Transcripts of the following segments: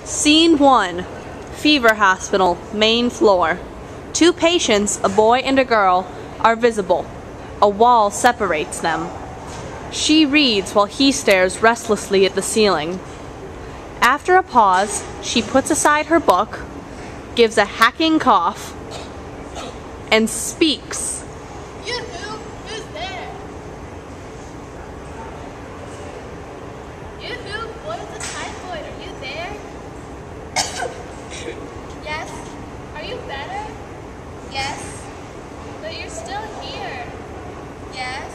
Scene 1. Fever Hospital, main floor. Two patients, a boy and a girl, are visible. A wall separates them. She reads while he stares restlessly at the ceiling. After a pause, she puts aside her book, gives a hacking cough, and speaks. Yoo-hoo! Who's there? Yoo-hoo! Boy with the typhoid, are you there? Yes. Are you better? Yes. But you're still here. Yes.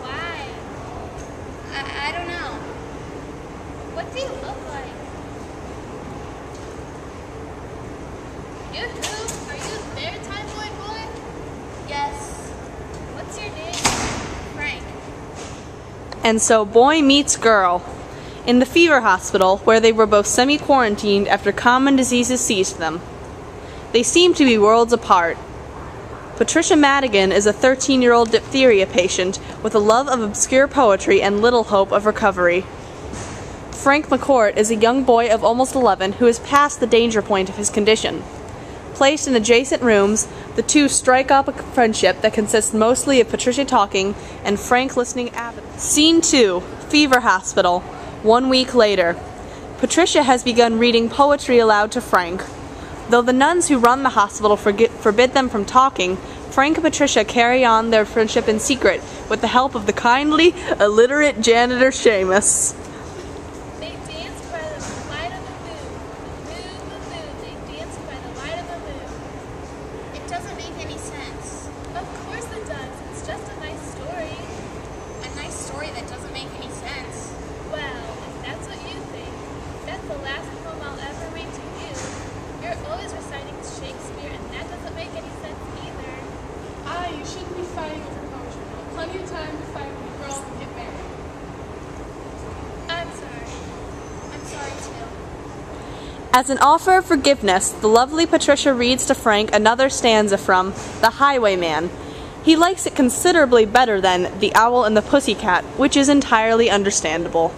Why? I don't know. What do you look like? Yoo-hoo! Are you there, typhoid boy? Yes. What's your name? Frank. And so boy meets girl. In the fever hospital, where they were both semi-quarantined after common diseases seized them. They seem to be worlds apart. Patricia Madigan is a 13-year-old diphtheria patient with a love of obscure poetry and little hope of recovery. Frank McCourt is a young boy of almost 11 who is past the danger point of his condition. Placed in adjacent rooms, the two strike up a friendship that consists mostly of Patricia talking and Frank listening avidly. Scene 2. Fever Hospital. 1 week later. Patricia has begun reading poetry aloud to Frank. Though the nuns who run the hospital forbid them from talking, Frank and Patricia carry on their friendship in secret with the help of the kindly, illiterate janitor Seamus. They dance by the light of the moon. The moon, they dance by the light of the moon. It doesn't make any sense. Of course it does. It's just a nice story. A nice story that doesn't make any sense. Well, if that's what you think, that's the last poem I'll ever read to you. You're always reciting Shakespeare, and that doesn't make any sense either. You shouldn't be fighting over poetry. Plenty of time to fight when you grow up and get married. I'm sorry. I'm sorry too. As an offer of forgiveness, the lovely Patricia reads to Frank another stanza from The Highwayman. He likes it considerably better than The Owl and the Pussycat, which is entirely understandable.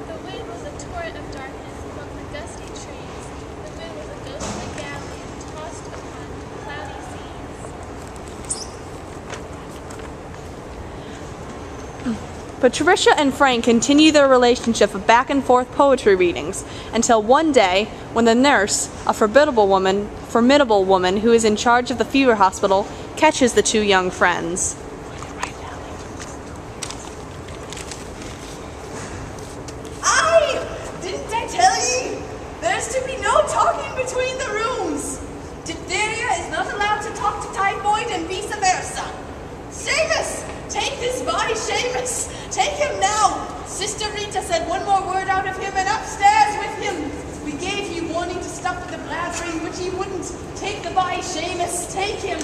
The wind was a torrent of darkness among the gusty trees. The moon was a ghostly galleon tossed upon cloudy seas. Patricia and Frank continue their relationship of back-and-forth poetry readings until one day, when the nurse, a formidable woman who is in charge of the fever hospital, catches the two young friends. Didn't I tell ye? There's to be no talking between the rooms. Diphtheria is not allowed to talk to typhoid and vice versa. Seamus! Take this boy, Seamus! Take him now! Sister Rita said one more word out of him and upstairs with him. We gave you warning to stop the blathering, but he wouldn't. Take the boy, Seamus. Take him.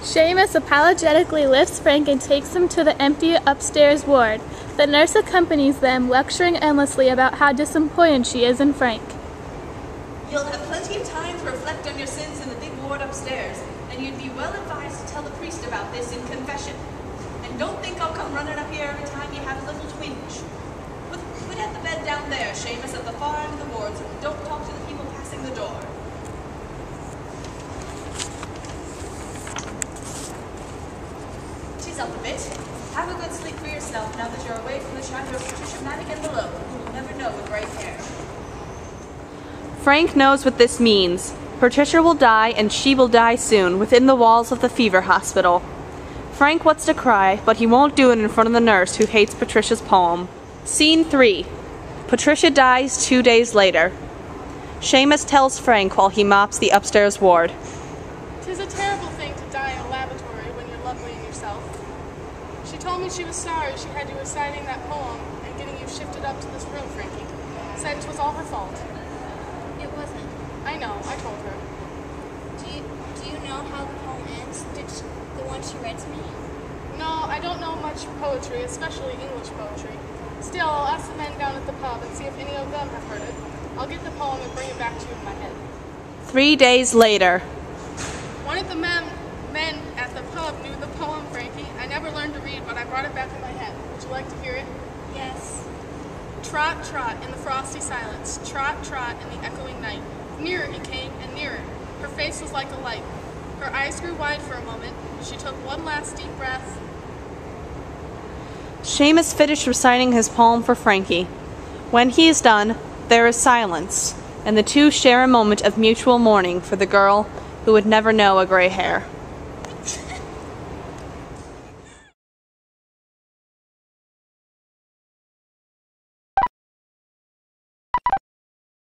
Seamus apologetically lifts Frank and takes him to the empty upstairs ward. The nurse accompanies them, lecturing endlessly about how disappointed she is in Frank. You'll have plenty of time to reflect on your sins in the big ward upstairs, and you'd be well advised to tell the priest about this in confession. And don't think I'll come running up here every time you have a little twinge. Put at the bed down there, Seamus, at the far end of the ward, so don't talk to the people passing the door. Tease up a bit. Have a good sleep for yourself now that you're away from the shadow of Patricia Madigan below, who will never know with gray hair. Frank knows what this means. Patricia will die, and she will die soon, within the walls of the fever hospital. Frank wants to cry, but he won't do it in front of the nurse who hates Patricia's poem. Scene 3. Patricia dies 2 days later. Seamus tells Frank while he mops the upstairs ward. 'Tis a terrible thing to die in a laboratory when you're lovely in yourself. She told me she was sorry she had you reciting that poem and getting you shifted up to this room, Frankie. Said it was all her fault. It wasn't. I know, I told her. Do you know how the poem ends? The one she read to me? No, I don't know much poetry, especially English poetry. Still, I'll ask the men down at the pub and see if any of them have heard it. I'll get the poem and bring it back to you in my head. 3 days later. One of the men at the pub knew the poem, Frankie. I never learned to read, but I brought it back in my head. Would you like to hear it? Yes. Trot, trot in the frosty silence, trot, trot in the echoing night. Nearer he came, and nearer. Her face was like a light. Her eyes grew wide for a moment. She took one last deep breath. Seamus finished reciting his poem for Frankie. When he is done, there is silence, and the two share a moment of mutual mourning for the girl who would never know a gray hair.